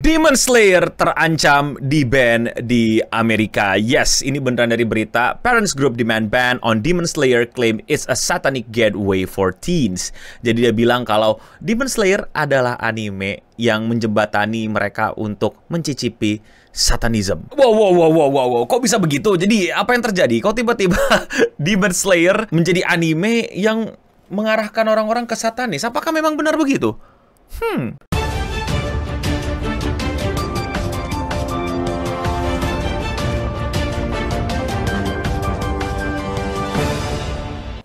Demon Slayer terancam di-ban di Amerika. Yes, ini beneran dari berita. Parents group demand ban on Demon Slayer, claim it's a satanic gateway for teens. Jadi dia bilang kalau Demon Slayer adalah anime yang menjembatani mereka untuk mencicipi satanism. Wow. Kok bisa begitu? Jadi apa yang terjadi? Kok tiba-tiba Demon Slayer menjadi anime yang mengarahkan orang-orang ke satanis? Apakah memang benar begitu?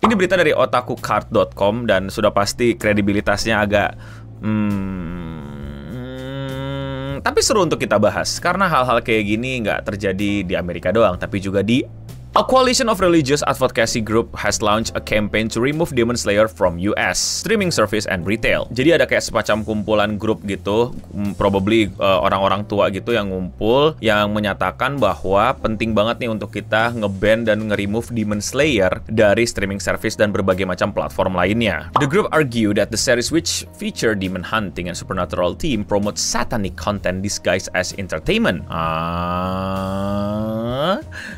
Ini berita dari otakukart.com dan sudah pasti kredibilitasnya agak tapi seru untuk kita bahas karena hal-hal kayak gini nggak terjadi di Amerika doang, tapi juga di A coalition of religious advocacy group has launched a campaign to remove Demon Slayer from US streaming service and retail. Jadi ada kayak semacam kumpulan grup gitu, probably orang-orang tua gitu yang ngumpul, yang menyatakan bahwa penting banget nih untuk kita nge-ban dan nge-remove Demon Slayer dari streaming service dan berbagai macam platform lainnya. The group argue that the series, which feature demon hunting and supernatural theme, promotes satanic content disguised as entertainment.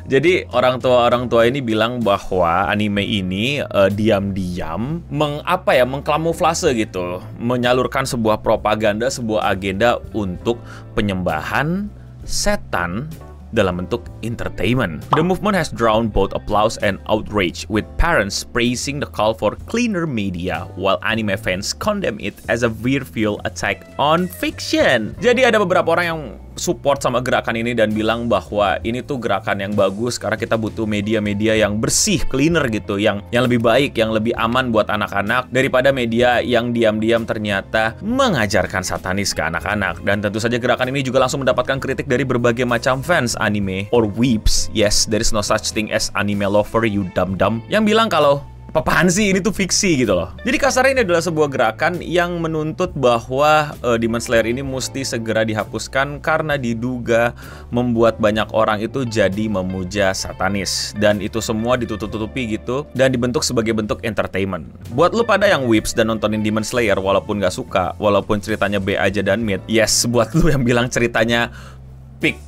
Jadi orang tua ini bilang bahwa anime ini diam-diam mengkamuflase gitu, menyalurkan sebuah propaganda, sebuah agenda untuk penyembahan setan dalam bentuk entertainment. The movement has drawn both applause and outrage, with parents praising the call for cleaner media, while anime fans condemn it as a virtual attack on fiction. Jadi ada beberapa orang yang support sama gerakan ini dan bilang bahwa ini tuh gerakan yang bagus karena kita butuh media-media yang bersih, cleaner gitu, yang lebih baik, yang lebih aman buat anak-anak daripada media yang diam-diam ternyata mengajarkan satanis ke anak-anak. Dan tentu saja gerakan ini juga langsung mendapatkan kritik dari berbagai macam fans anime or weeps. Yes, there is no such thing as anime lover, you dumb-dumb, yang bilang kalau apaan sih, ini tuh fiksi gitu loh. Jadi kasarnya ini adalah sebuah gerakan yang menuntut bahwa Demon Slayer ini mesti segera dihapuskan karena diduga membuat banyak orang itu jadi memuja satanis. Dan itu semua ditutup-tutupi gitu dan dibentuk sebagai bentuk entertainment. Buat lu pada yang whips dan nontonin Demon Slayer walaupun gak suka, walaupun ceritanya B aja dan mid, yes, buat lu yang bilang ceritanya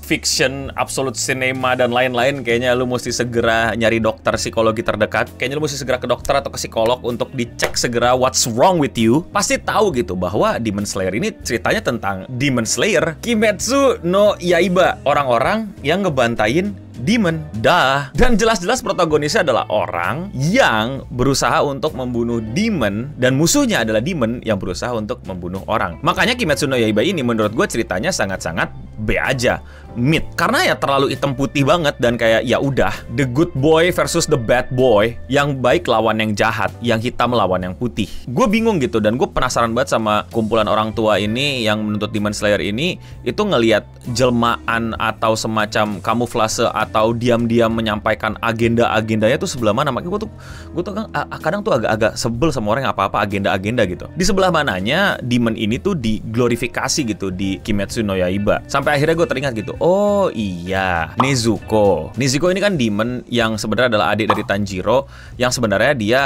fiction, absolute cinema, dan lain-lain, kayaknya lu mesti segera nyari dokter psikologi terdekat. Kayaknya lu mesti segera ke dokter atau ke psikolog untuk dicek segera what's wrong with you. Pasti tahu gitu bahwa Demon Slayer ini ceritanya tentang Demon Slayer, Kimetsu no Yaiba, orang-orang yang ngebantain demon, dan jelas-jelas protagonisnya adalah orang yang berusaha untuk membunuh demon dan musuhnya adalah demon yang berusaha untuk membunuh orang. Makanya Kimetsu no Yaiba ini menurut gue ceritanya sangat-sangat B aja, mid, karena ya terlalu hitam putih banget dan kayak ya udah the good boy versus the bad boy, yang baik lawan yang jahat, yang hitam lawan yang putih. Gue bingung gitu dan gue penasaran banget sama kumpulan orang tua ini yang menuntut Demon Slayer ini itu ngelihat jelmaan atau semacam kamuflase atau diam-diam menyampaikan agenda-agendanya tuh sebelah mana. Makanya gue tuh kadang tuh agak-agak sebel sama orang yang apa-apa agenda-agenda gitu. Di sebelah mananya demon ini tuh diglorifikasi gitu di Kimetsu no Yaiba. Sampai akhirnya gue teringat gitu, oh iya, Nezuko ini kan demon yang sebenarnya adalah adik dari Tanjiro, yang sebenarnya dia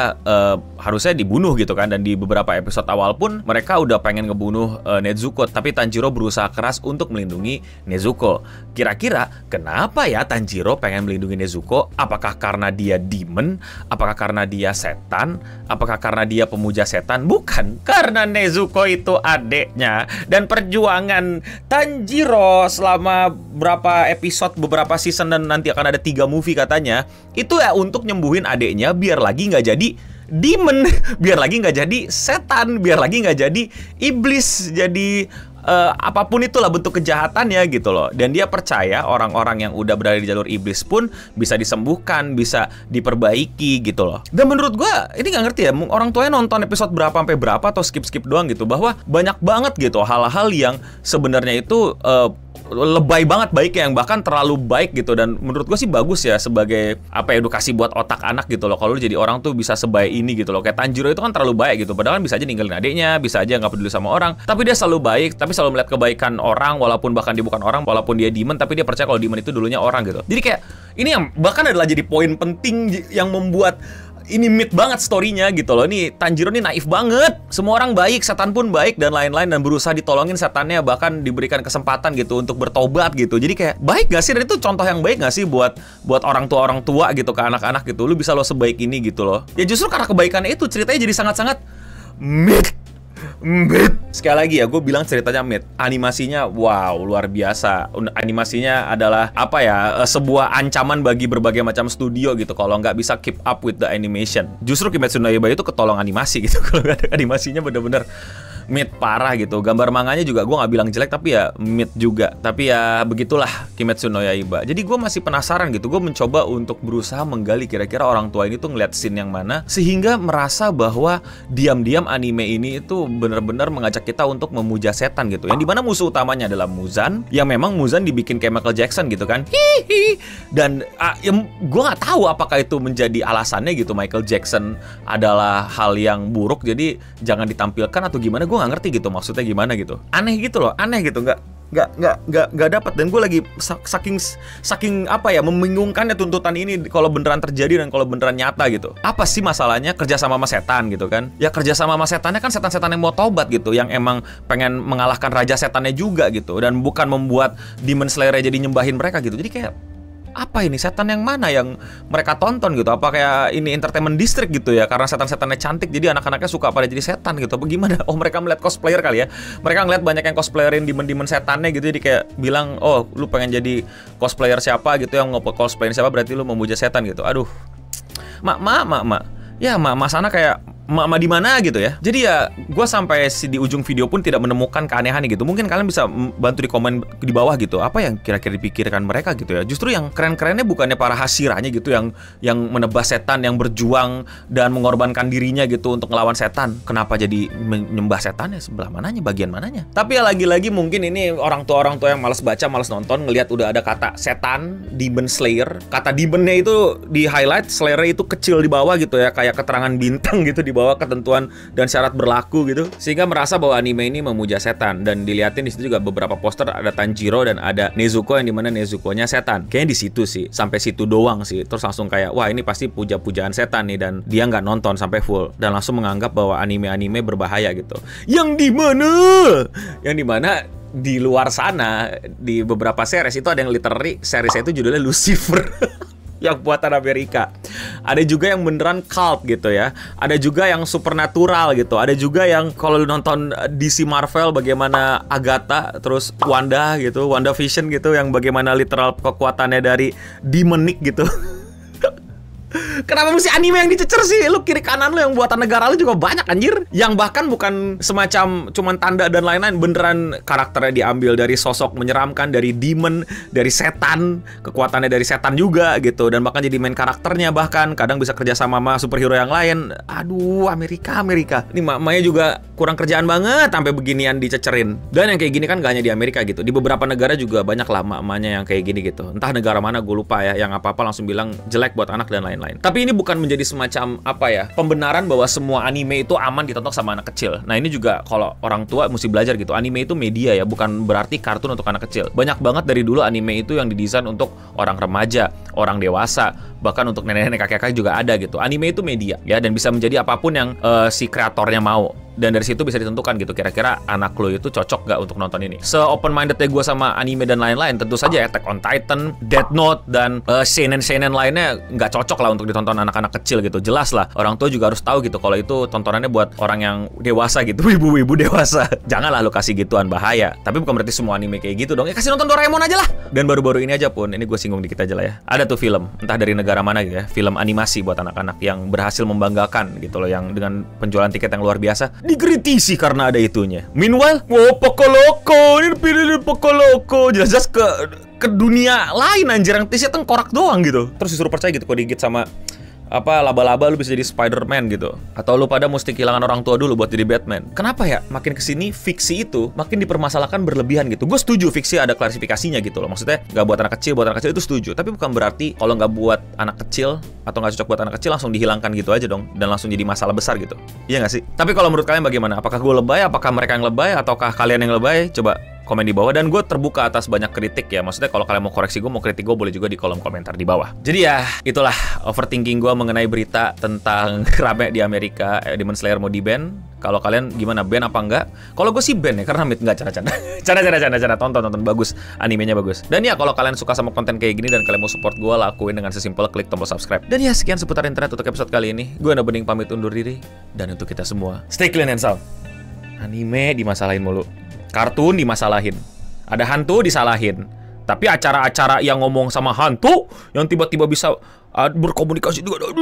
harusnya dibunuh gitu kan. Dan di beberapa episode awal pun mereka udah pengen ngebunuh Nezuko, tapi Tanjiro berusaha keras untuk melindungi Nezuko. Kira-kira kenapa ya Tanjiro pengen melindungi Nezuko? Apakah karena dia demon? Apakah karena dia setan? Apakah karena dia pemuja setan? Bukan, karena Nezuko itu adeknya. Dan perjuangan Tanjiro selama berapa episode, beberapa season, dan nanti akan ada 3 movie katanya, itu ya untuk nyembuhin adeknya biar lagi nggak jadi demon, biar lagi nggak jadi setan, biar lagi nggak jadi iblis, jadi apapun itulah bentuk kejahatannya gitu loh. Dan dia percaya orang-orang yang udah berada di jalur iblis pun bisa disembuhkan, bisa diperbaiki gitu loh. Dan menurut gua ini nggak ngerti ya, orang tuanya nonton episode berapa sampai berapa atau skip-skip doang gitu, bahwa banyak banget gitu hal-hal yang sebenarnya itu lebay banget baiknya, yang bahkan terlalu baik gitu. Dan menurut gue sih bagus ya sebagai edukasi buat otak anak gitu loh, kalau lu jadi orang tuh bisa sebaik ini gitu loh. Kayak Tanjiro itu kan terlalu baik gitu, padahal kan bisa aja ninggalin adiknya, bisa aja nggak peduli sama orang, tapi dia selalu baik, tapi selalu melihat kebaikan orang walaupun bahkan dia bukan orang, walaupun dia demon, tapi dia percaya kalau demon itu dulunya orang gitu. Jadi kayak ini yang bahkan adalah jadi poin penting yang membuat ini myth banget story-nya gitu loh. Ini Tanjiro nih naif banget. Semua orang baik, setan pun baik dan lain-lain, dan berusaha ditolongin setannya, bahkan diberikan kesempatan gitu untuk bertobat gitu. Jadi kayak baik gak sih? Dan itu contoh yang baik gak sih buat orang tua gitu ke anak-anak gitu. Lu bisa lo sebaik ini gitu loh. Ya justru karena kebaikannya itu ceritanya jadi sangat-sangat myth. Sekali lagi ya, gue bilang ceritanya myth. Animasinya wow, luar biasa. Animasinya adalah apa ya, sebuah ancaman bagi berbagai macam studio gitu kalau nggak bisa keep up with the animation. Justru Kimetsu no Yaiba itu ketolong animasi gitu. Kalau nggak ada animasinya bener-bener myth parah gitu. Gambar manganya juga gue nggak bilang jelek, tapi ya myth juga. Tapi ya begitulah Kimetsu no Yaiba. Jadi gue masih penasaran gitu. Gue mencoba untuk berusaha menggali kira-kira orang tua ini tuh ngeliat scene yang mana sehingga merasa bahwa diam-diam anime ini itu bener-bener mengajak kita untuk memuja setan gitu. Yang dimana musuh utamanya adalah Muzan, yang memang Muzan dibikin kayak Michael Jackson gitu kan. Hihi. Dan ya, gue nggak tahu apakah itu menjadi alasannya gitu, Michael Jackson adalah hal yang buruk jadi jangan ditampilkan atau gimana. Gue nggak ngerti gitu maksudnya gimana gitu. Aneh gitu loh, aneh gitu, nggak dapat. Dan gue lagi saking apa ya, membingungkannya tuntutan ini kalau beneran terjadi dan kalau beneran nyata gitu. Apa sih masalahnya kerja sama setan gitu kan? Ya kerja sama setannya kan setan-setan yang mau tobat gitu, yang emang pengen mengalahkan raja setannya juga gitu, dan bukan membuat Demon Slayer jadi nyembahin mereka gitu. Jadi kayak apa ini, setan yang mana yang mereka tonton gitu? Apa kayak ini entertainment district gitu ya? Karena setan-setannya cantik jadi anak-anaknya suka pada jadi setan gitu. Bagaimana? Oh, mereka melihat cosplayer kali ya. Mereka ngeliat banyak yang cosplayerin demon-demon setannya gitu, jadi kayak bilang, "Oh, lu pengen jadi cosplayer siapa gitu, yang cosplayerin siapa berarti lu memuja setan gitu." Aduh. Mak. Ya, mak sana kayak di mana gitu ya. Jadi ya gue sampai di ujung video pun tidak menemukan keanehan gitu. Mungkin kalian bisa bantu di komen di bawah gitu, apa yang kira-kira dipikirkan mereka gitu ya. Justru yang keren-kerennya bukannya para hasiranya gitu, yang menebas setan, yang berjuang dan mengorbankan dirinya gitu untuk ngelawan setan. Kenapa jadi menyembah setan ya? Sebelah mananya, bagian mananya? Tapi ya lagi-lagi mungkin ini orang tua yang malas baca, malas nonton, ngelihat udah ada kata setan, Demon Slayer. Kata demonnya itu di highlight, Slayer itu kecil di bawah gitu ya, kayak keterangan bintang gitu di bawah ketentuan dan syarat berlaku gitu, sehingga merasa bahwa anime ini memuja setan. Dan dilihatin di situ juga beberapa poster, ada Tanjiro dan ada Nezuko, yang dimana Nezuko-nya setan. Kayaknya di situ sih, sampai situ doang sih. Terus langsung kayak, wah ini pasti puja-pujaan setan nih, dan dia nggak nonton sampai full dan langsung menganggap bahwa anime-anime berbahaya gitu. Yang dimana di luar sana di beberapa series itu ada yang literally series itu judulnya Lucifer. Yang buatan Amerika. Ada juga yang beneran cult gitu ya. Ada juga yang supernatural gitu. Ada juga yang kalau lu nonton DC Marvel bagaimana Agatha, terus Wanda gitu, WandaVision gitu, yang bagaimana literal kekuatannya dari demonic gitu. Kenapa mesti anime yang dicecer sih? Lu kiri kanan lu yang buatan negara lu juga banyak anjir. Yang bahkan bukan semacam cuman tanda dan lain-lain, beneran karakternya diambil dari sosok menyeramkan, dari demon, dari setan, kekuatannya dari setan juga gitu. Dan bahkan jadi main karakternya, bahkan kadang bisa kerja sama superhero yang lain. Aduh, Amerika. Ini mamanya juga kurang kerjaan banget sampai beginian dicecerin. Dan yang kayak gini kan gak hanya di Amerika gitu. Di beberapa negara juga banyak lah mamanya yang kayak gini gitu. Entah negara mana gue lupa ya, yang apa-apa langsung bilang jelek buat anak dan lain-lain. Tapi ini bukan menjadi semacam apa ya, pembenaran bahwa semua anime itu aman ditonton sama anak kecil. Nah ini juga kalau orang tua mesti belajar gitu. Anime itu media ya, bukan berarti kartun untuk anak kecil. Banyak banget dari dulu anime itu yang didesain untuk orang remaja, orang dewasa, bahkan untuk nenek-nenek kakek-kakek juga ada gitu. Anime itu media ya, dan bisa menjadi apapun yang si kreatornya mau. Dan dari situ bisa ditentukan gitu, kira-kira anak lo itu cocok gak untuk nonton ini. Se-open-mindednya gue sama anime dan lain-lain, tentu saja Attack on Titan, Death Note, dan seinen-seinen lainnya nggak cocok lah untuk ditonton anak-anak kecil gitu. Jelas lah, orang tua juga harus tahu gitu kalau itu tontonannya buat orang yang dewasa gitu, ibu-ibu dewasa. Janganlah lo kasih gituan, bahaya. Tapi bukan berarti semua anime kayak gitu dong. Ya kasih nonton Doraemon aja lah. Dan baru-baru ini aja pun, ini gue singgung dikit aja lah ya, ada tuh film, entah dari negara mana gitu ya, film animasi buat anak-anak yang berhasil membanggakan gitu loh, yang dengan penjualan tiket yang luar biasa, dikritisi karena ada itunya. Meanwhile, Poco Loco, ini pilih Poco Loco, jelas-jelas ke dunia lain anjir, yang tisnya tengkorak doang gitu. Terus disuruh percaya gitu, kalau digigit sama apa laba-laba lu bisa jadi Spider-Man gitu, atau lu pada mesti kehilangan orang tua dulu buat jadi Batman. Kenapa ya makin kesini fiksi itu makin dipermasalahkan berlebihan gitu. Gue setuju fiksi ada klarifikasinya gitu loh, maksudnya nggak buat anak kecil itu setuju, tapi bukan berarti kalau nggak buat anak kecil atau nggak cocok buat anak kecil langsung dihilangkan gitu aja dong, dan langsung jadi masalah besar gitu. Iya nggak sih? Tapi kalau menurut kalian bagaimana? Apakah gue lebay? Apakah mereka yang lebay? Ataukah kalian yang lebay? Coba komen di bawah. Dan gue terbuka atas banyak kritik ya. Maksudnya kalau kalian mau koreksi gue, mau kritik gue, boleh juga di kolom komentar di bawah. Jadi ya, itulah overthinking gue mengenai berita tentang rame di Amerika, Demon Slayer mau di-ban. Kalau kalian gimana, ban apa enggak? Kalau gue sih ban ya, karena enggak canda-canda. Canda, tonton bagus, animenya bagus. Dan ya kalau kalian suka sama konten kayak gini dan kalian mau support gue, lakuin dengan sesimpel klik tombol subscribe. Dan ya sekian seputar internet untuk episode kali ini. Gue Anda Bening pamit undur diri. Dan untuk kita semua, stay clean and sound. Anime dimasalahin mulu, kartun dimasalahin, ada hantu disalahin. Tapi acara-acara yang ngomong sama hantu, yang tiba-tiba bisa berkomunikasi juga,